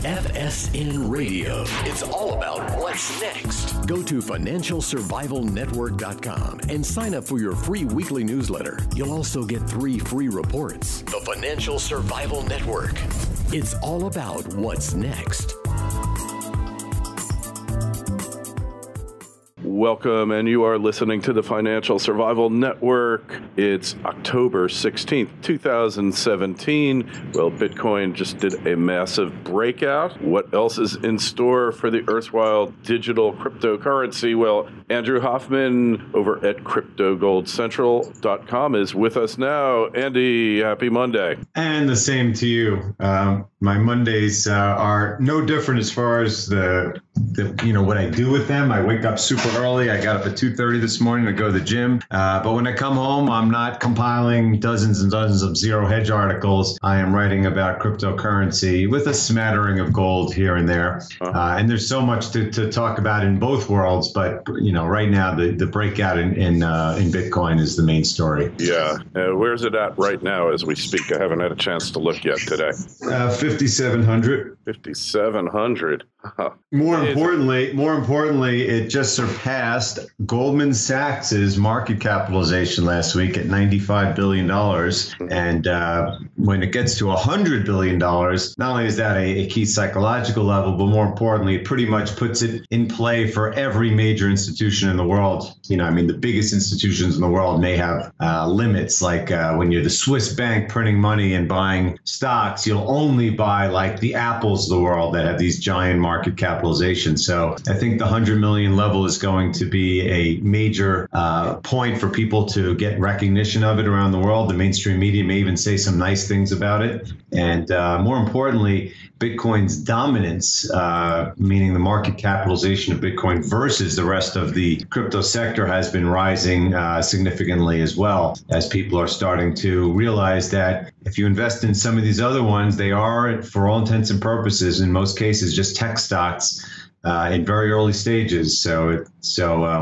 FSN Radio. It's all about what's next. Go to financialsurvivalnetwork.com and sign up for your free weekly newsletter. You'll also get 3 free reports. The Financial Survival Network. It's all about what's next. Welcome, and you are listening to the Financial Survival Network. It's October 16th, 2017. Well, Bitcoin just did a massive breakout. What else is in store for the erstwhile digital cryptocurrency? Well, Andrew Hoffman over at CryptoGoldCentral.com is with us now. Andy, happy Monday. And the same to you. My Mondays are no different as far as the what I do with them. I wake up super early. I got up at 2:30 this morning to go to the gym. But when I come home, I'm not compiling dozens and dozens of zero hedge articles. I am writing about cryptocurrency with a smattering of gold here and there. And there's so much to talk about in both worlds. But right now the breakout in Bitcoin is the main story. Yeah. Where's it at right now as we speak? I haven't had a chance to look yet today. 5,700. 5,700. More importantly, it just surpassed Goldman Sachs's market capitalization last week at $95 billion. And when it gets to $100 billion, not only is that a key psychological level, but more importantly, it pretty much puts it in play for every major institution in the world. The biggest institutions in the world may have limits, like when you're the Swiss bank printing money and buying stocks, you'll only buy like the Apples of the world that have these giant market capitalization. So I think the 100 million level is going to be a major point for people to get recognition of it around the world. The mainstream media may even say some nice things about it. And more importantly, Bitcoin's dominance, meaning the market capitalization of Bitcoin versus the rest of the crypto sector, has been rising significantly as well, as people are starting to realize that if you invest in some of these other ones, they are, for all intents and purposes, in most cases, just tech stocks in very early stages. So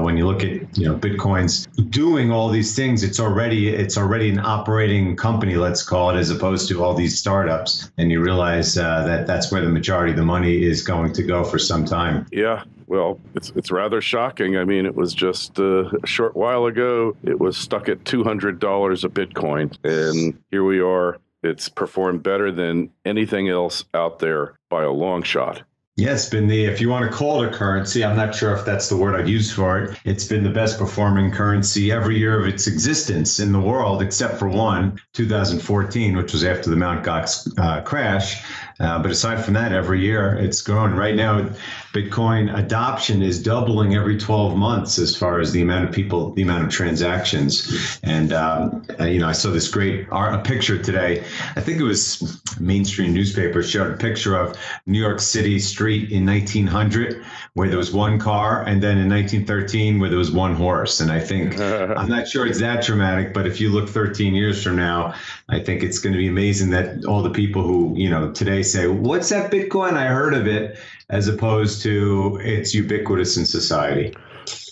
when you look at Bitcoin's doing all these things, it's already an operating company, let's call it, as opposed to all these startups. And you realize that that's where the majority of the money is going to go for some time. Yeah. Well, it's rather shocking. I mean, it was just a short while ago, it was stuck at $200 a Bitcoin. And here we are. It's performed better than anything else out there by a long shot. Yeah, it's been if you want to call it a currency, I'm not sure if that's the word I'd use for it. It's been the best performing currency every year of its existence in the world, except for one, 2014, which was after the Mt. Gox crash. But aside from that, every year it's grown. Right now, Bitcoin adoption is doubling every 12 months as far as the amount of people, the amount of transactions. And, I saw this great picture today. I think it was mainstream newspaper showed a picture of New York City street in 1900 where there was one car, and then in 1913 where there was one horse. And I think, I'm not sure it's that dramatic, but if you look 13 years from now, I think it's going to be amazing that all the people who, today say, what's that Bitcoin? I heard of it, as opposed to it's ubiquitous in society.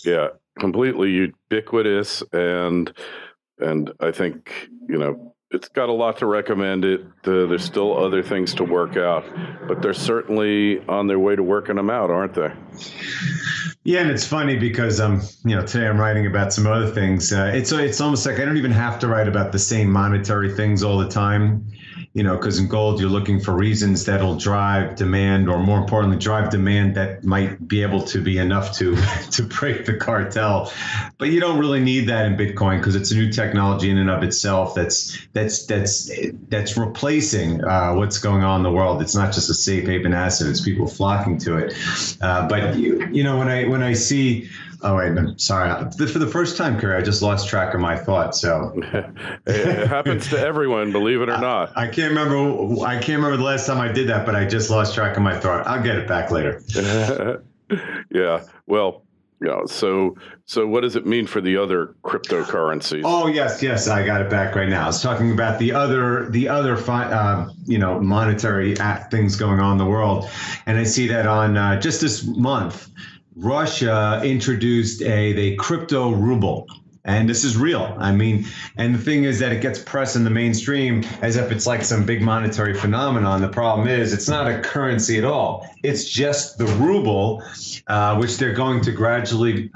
Yeah, completely ubiquitous. And I think, it's got a lot to recommend it. There's still other things to work out, but they're certainly on their way to working them out, aren't they? Yeah, and it's funny because today I'm writing about some other things. It's almost like I don't even have to write about the same monetary things all the time. Because in gold, you're looking for reasons that'll drive demand, or more importantly, drive demand that might be able to be enough to break the cartel. But you don't really need that in Bitcoin because it's a new technology in and of itself that's replacing what's going on in the world. It's not just a safe haven asset; it's people flocking to it. But when I see. Oh, wait, I'm sorry. For the first time, Kerry, I just lost track of my thoughts. So it happens to everyone, believe it or not. I can't remember the last time I did that, but I just lost track of my thought. I'll get it back later. Yeah. Well, so what does it mean for the other cryptocurrencies? Oh, yes. I got it back right now. I was talking about the other monetary things going on in the world. And I see that on just this month, Russia introduced the Crypto-Ruble. And this is real. I mean, and the thing is that it gets pressed in the mainstream as if it's like some big monetary phenomenon. The problem is it's not a currency at all. It's just the ruble, which they're going to gradually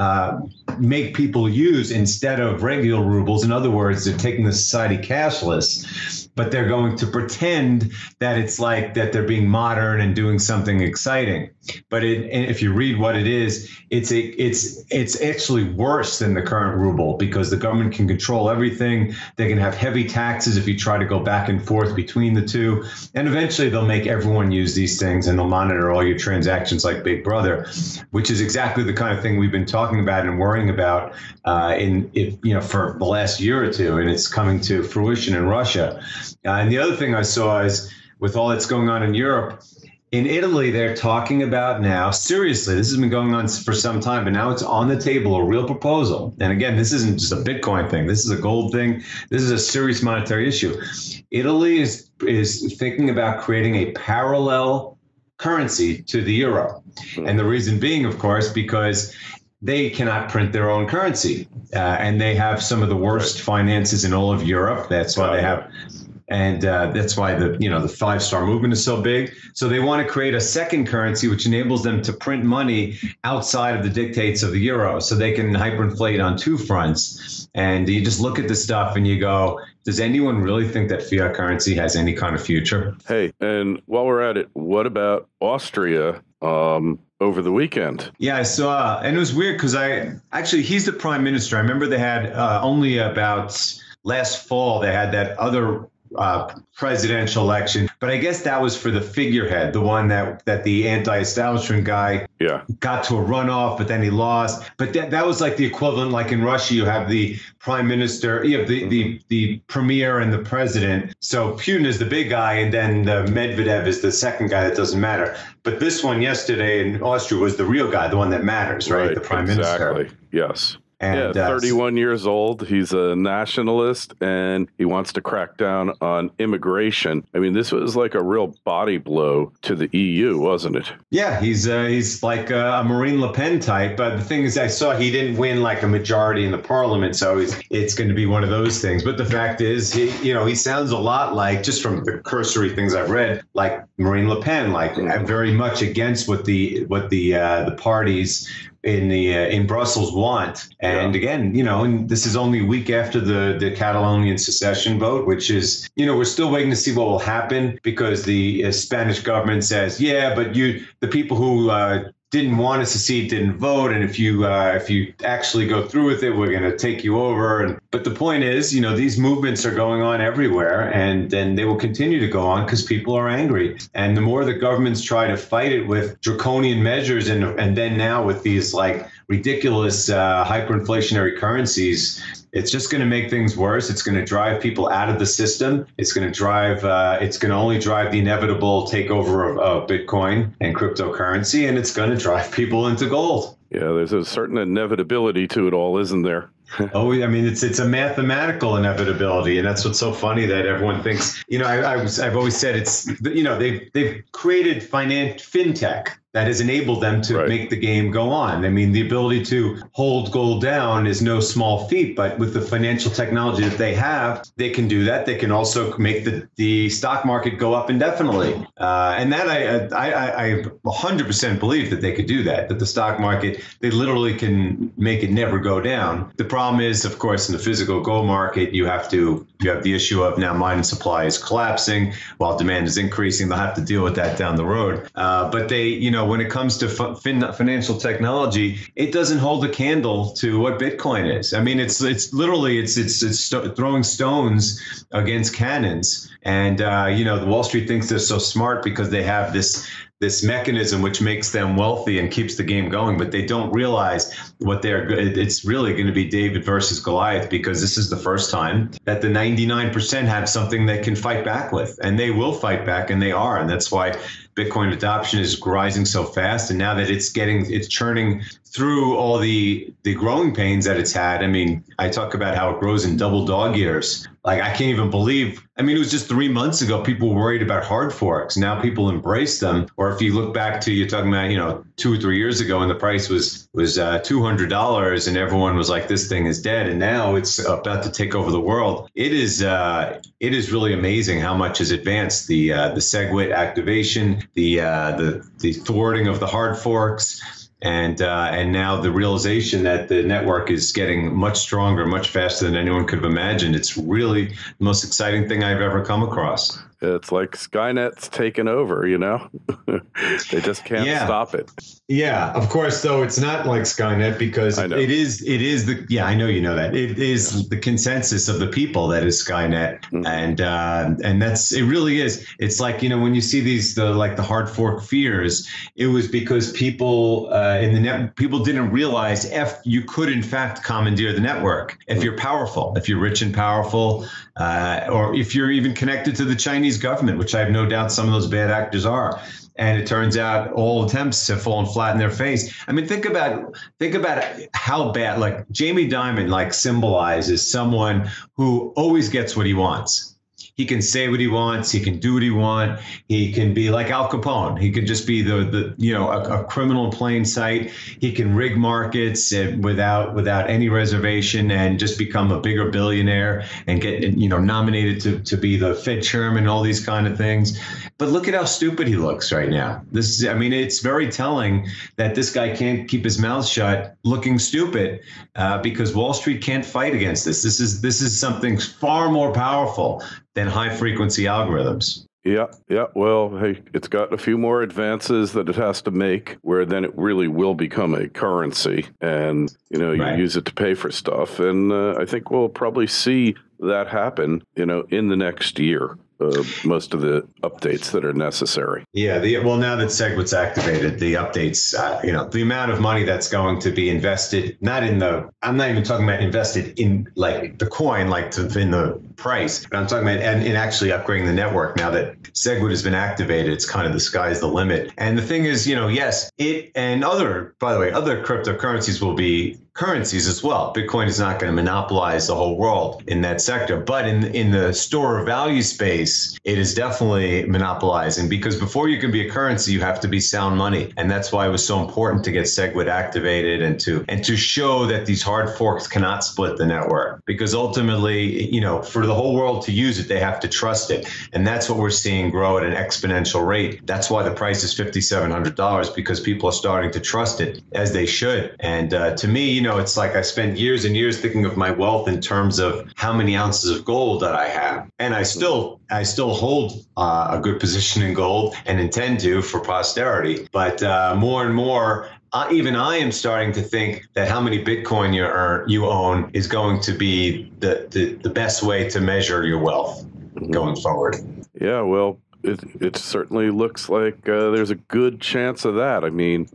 make people use instead of regular rubles. In other words, they're taking the society cashless, but they're going to pretend that it's like that they're being modern and doing something exciting. But if you read what it is, it's actually worse than the current ruble because the government can control everything. They can have heavy taxes if you try to go back and forth between the two. And eventually they'll make everyone use these things and they'll monitor all your transactions like Big Brother, which is exactly the kind of thing we've been talking about and worrying about for the last year or two. And it's coming to fruition in Russia. And the other thing I saw is with all that's going on in Europe, in Italy, they're talking about now, seriously, this has been going on for some time, but now it's on the table, a real proposal. And again, this isn't just a Bitcoin thing. This is a gold thing. This is a serious monetary issue. Italy is thinking about creating a parallel currency to the euro. And the reason being, of course, because they cannot print their own currency. And they have some of the worst finances in all of Europe. That's why they have... And that's why the five-star movement is so big. So they want to create a second currency which enables them to print money outside of the dictates of the euro, so they can hyperinflate on two fronts. And you just look at the stuff and you go, does anyone really think that fiat currency has any kind of future? Hey, and while we're at it, what about Austria? Over the weekend. Yeah, I saw, and it was weird because he's the prime minister. I remember they had only about last fall, they had that other presidential election, but I guess that was for the figurehead, the one that the anti-establishment guy got to a runoff, but then he lost. But that was like the equivalent, like in Russia, you have the prime minister, you have the premier and the president. So Putin is the big guy, and then Medvedev is the second guy that doesn't matter. But this one yesterday in Austria was the real guy, the one that matters, right? The prime minister. Yes. And, 31 years old. He's a nationalist, and he wants to crack down on immigration. I mean, this was like a real body blow to the EU, wasn't it? Yeah, he's like a Marine Le Pen type. But the thing is, I saw he didn't win like a majority in the parliament, so it's going to be one of those things. But the fact is, he sounds a lot like, just from the cursory things I've read, like Marine Le Pen, like very much against what the parties in Brussels want. And again, and this is only a week after the Catalonian secession vote, which is, we're still waiting to see what will happen because the Spanish government says, but the people who didn't want to secede didn't vote, and if you actually go through with it, we're going to take you over. But the point is, these movements are going on everywhere, and then they will continue to go on because people are angry. And the more the governments try to fight it with draconian measures, and then now with these like ridiculous hyperinflationary currencies, it's just going to make things worse. It's going to drive people out of the system. It's going to only drive the inevitable takeover of Bitcoin and cryptocurrency, and it's going to drive people into gold. Yeah, there's a certain inevitability to it all, isn't there? Oh, I mean, it's a mathematical inevitability, and that's what's so funny that everyone thinks. I've always said it's they've created fintech that has enabled them to make the game go on. I mean, the ability to hold gold down is no small feat, but with the financial technology that they have, they can do that. They can also make the stock market go up indefinitely. And that I 100% believe that they could do that the stock market, they literally can make it never go down. The problem is, of course, in the physical gold market, you have the issue of now mine and supply is collapsing while demand is increasing. They'll have to deal with that down the road. But they, when it comes to financial technology, it doesn't hold a candle to what Bitcoin is. I mean, it's literally throwing stones against cannons. And the Wall Street thinks they're so smart because they have this mechanism which makes them wealthy and keeps the game going, but they don't realize it's really going to be David versus Goliath, because this is the first time that the 99% have something they can fight back with, and they will fight back, and they are. And that's why Bitcoin adoption is rising so fast. And now that it's churning through all the growing pains that it's had. I mean, I talk about how it grows in double dog years. Like, I can't even believe, I mean, it was just 3 months ago, people were worried about hard forks. Now people embrace them. Or if you look back to, you're talking about, 2 or 3 years ago, and the price was $200 and everyone was like, this thing is dead. And now it's about to take over the world. It is really amazing how much has advanced. The SegWit activation, the thwarting of the hard forks, and now the realization that the network is getting much stronger, much faster than anyone could have imagined. It's really the most exciting thing I've ever come across. It's like Skynet's taken over, They just can't stop it. Yeah, of course, though it's not like Skynet, because it is I know you know that. It is the consensus of the people that is Skynet. Mm-hmm. And that's, it really is. It's like, when you see the hard fork fears, it was because people people didn't realize if you could in fact commandeer the network, if you're powerful, if you're rich and powerful, or if you're even connected to the Chinese government, which I have no doubt some of those bad actors are. And it turns out all attempts have fallen flat in their face. I mean, think about how bad, like Jamie Dimon, symbolizes someone who always gets what he wants. He can say what he wants. He can do what he wants. He can be like Al Capone. He could just be a criminal in plain sight. He can rig markets without any reservation and just become a bigger billionaire and get nominated to be the Fed chairman and all these kind of things. But look at how stupid he looks right now. It's very telling that this guy can't keep his mouth shut looking stupid because Wall Street can't fight against this. This is something far more powerful than high frequency algorithms. Yeah. Well, hey, it's got a few more advances that it has to make, where then it really will become a currency, and you use it to pay for stuff. And I think we'll probably see that happen, in the next year. Most of the updates that are necessary. Yeah, now that SegWit's activated, the updates, the amount of money that's going to be invested, I'm not even talking about invested in the coin, in the price, but I'm talking about in actually upgrading the network. Now that SegWit has been activated, it's kind of the sky's the limit. And the thing is, yes, it and other cryptocurrencies will be currencies as well. Bitcoin is not going to monopolize the whole world in that sector, but in the store of value space, it is definitely monopolizing, because before you can be a currency, you have to be sound money. And that's why it was so important to get SegWit activated and to show that these hard forks cannot split the network, because ultimately, for the whole world to use it, they have to trust it. And that's what we're seeing grow at an exponential rate. That's why the price is $5,700, because people are starting to trust it, as they should. And to me, it's like I spent years and years thinking of my wealth in terms of how many ounces of gold that I have. And I still hold a good position in gold and intend to for posterity. But more and more, even I am starting to think that how many Bitcoin you own is going to be the best way to measure your wealth going forward. Yeah, well, it certainly looks like there's a good chance of that. I mean,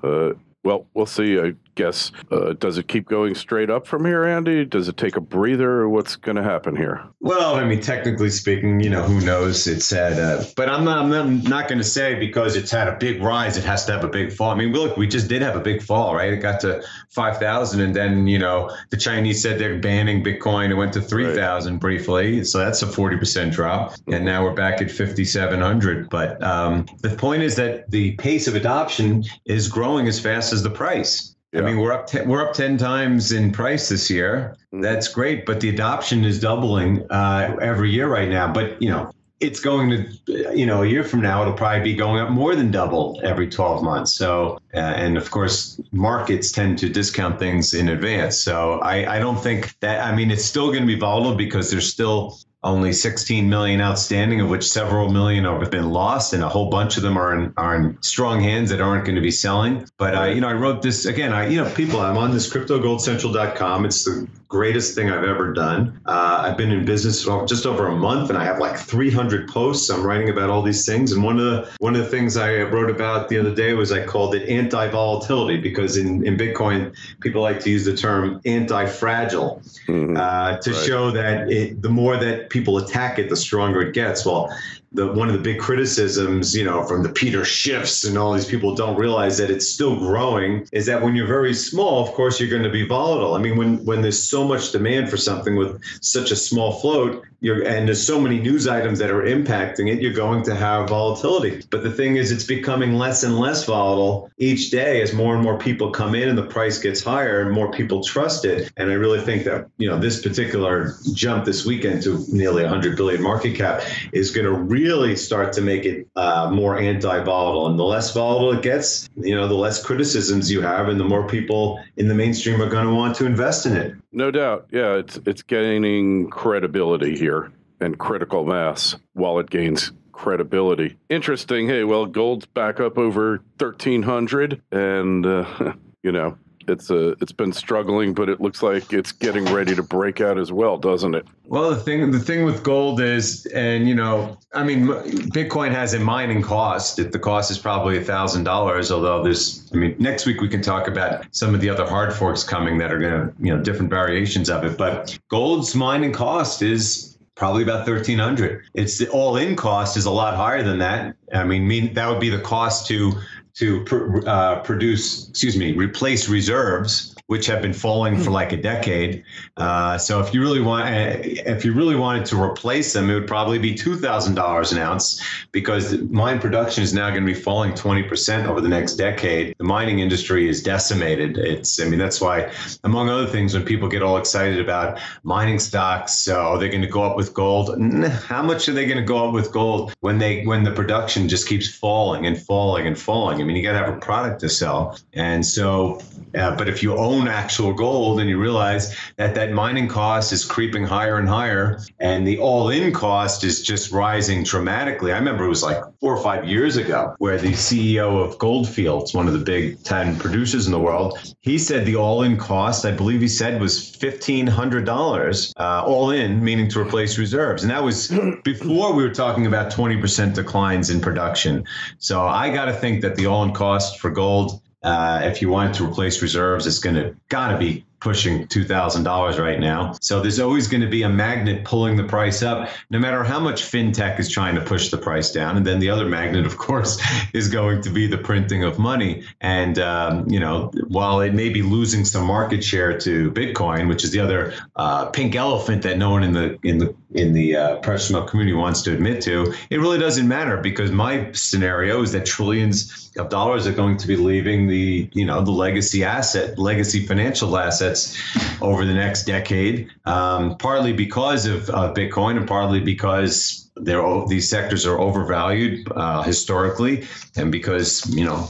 well, we'll see. I guess, does it keep going straight up from here, Andy? Does it take a breather, or what's going to happen here? Well, technically speaking, who knows? It's had, but I'm not going to say because it's had a big rise, it has to have a big fall. Look, we just did have a big fall, right? It got to 5,000, and then, the Chinese said they're banning Bitcoin. It went to 3,000 briefly. So that's a 40% drop. And now we're back at 5,700. But the point is that the pace of adoption is growing as fast as the price. Yeah. We're up 10 times in price this year. That's great, but the adoption is doubling every year right now. But it's going to, a year from now, it'll probably be going up more than double every 12 months. So, and of course, markets tend to discount things in advance. So I don't think that. It's still going to be volatile because there's still only 16 million outstanding, of which several million have been lost, and a whole bunch of them are in strong hands that aren't going to be selling. But I wrote this again. I'm on this CryptoGoldCentral.com. It's the greatest thing I've ever done. I've been in business for just over a month, and I have like 300 posts. I'm writing about all these things, and one of the things I wrote about the other day was I called it anti-volatility, because in Bitcoin, people like to use the term anti-fragile to show that the more that people attack it, the stronger it gets. Well, one of the big criticisms, from the Peter Schiffs and all these people don't realize that it's still growing, is that when you're very small, of course, you're going to be volatile. I mean, when there's so much demand for something with such a small float, and there's so many news items that are impacting it, you're going to have volatility. But the thing is, it's becoming less and less volatile each day as more and more people come in and the price gets higher and more people trust it. And I really think that, this particular jump this weekend to nearly 100 billion market cap is going to really start to make it more anti-volatile. And the less volatile it gets, the less criticisms you have and the more people in the mainstream are going to want to invest in it. No doubt. Yeah, it's gaining credibility here and critical mass while it gains credibility. Interesting. Hey, well, gold's back up over 1,300 and, it's been struggling, but it looks like it's getting ready to break out as well, doesn't it? Well, the thing with gold is, and Bitcoin has a mining cost. The cost is probably $1,000. Although next week we can talk about some of the other hard forks coming that are going to, different variations of it. But gold's mining cost is probably about $1,300. It's the all-in cost is a lot higher than that. I mean that would be the cost to replace reserves, which have been falling for like a decade. So if you really wanted to replace them, it would probably be $2,000 an ounce, because mine production is now going to be falling 20% over the next decade. The mining industry is decimated. That's why, among other things, when people get all excited about mining stocks, they're going to go up with gold. How much are they going to go up with gold when the production just keeps falling and falling and falling? I mean, you got to have a product to sell. And so, but if you own actual gold and you realize that mining cost is creeping higher and higher and the all-in cost is just rising dramatically. I remember it was like 4 or 5 years ago where the CEO of Gold Fields, one of the big 10 producers in the world, he said the all-in cost, I believe he said, was $1,500 all in, meaning to replace reserves. And that was before we were talking about 20% declines in production. So I got to think that the all-in cost for gold, if you wanted to replace reserves, it's gotta be pushing $2,000 right now. So there's always going to be a magnet pulling the price up, no matter how much fintech is trying to push the price down. And then the other magnet, of course, is going to be the printing of money. And while it may be losing some market share to Bitcoin, which is the other pink elephant that no one in the precious metal community wants to admit to, it really doesn't matter, because my scenario is that trillions of dollars are going to be leaving the legacy financial assets over the next decade, partly because of Bitcoin and partly because these sectors are overvalued historically, and because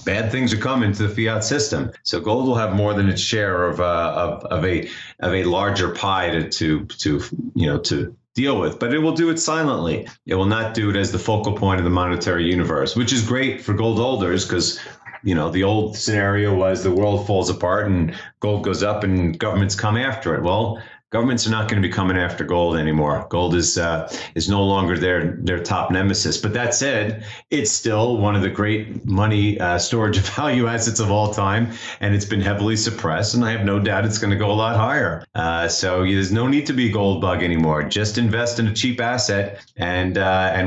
bad things are coming to the fiat system. So gold will have more than its share of a larger pie to deal with, but it will do it silently. It will not do it as the focal point of the monetary universe, which is great for gold holders, because the old scenario was the world falls apart and gold goes up and governments come after it. Well, governments are not going to be coming after gold anymore. Gold is no longer their top nemesis. But that said, it's still one of the great money storage of value assets of all time, and it's been heavily suppressed. And I have no doubt it's going to go a lot higher. So there's no need to be a gold bug anymore. Just invest in a cheap asset and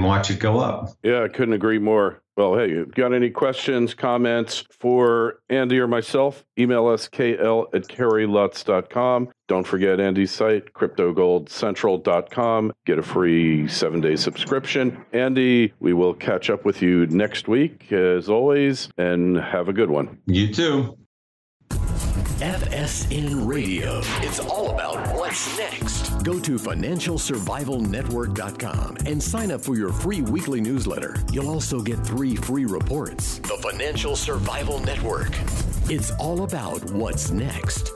watch it go up. Yeah, I couldn't agree more. Well, hey, you got any questions, comments for Andy or myself? Email us kl@kerrylutz.com. Don't forget Andy's site, cryptogoldcentral.com. Get a free 7-day subscription. Andy, we will catch up with you next week, as always, and have a good one. You too. FSN Radio. It's all about what's next. Go to financialsurvivalnetwork.com and sign up for your free weekly newsletter. You'll also get 3 free reports. The Financial Survival Network. It's all about what's next.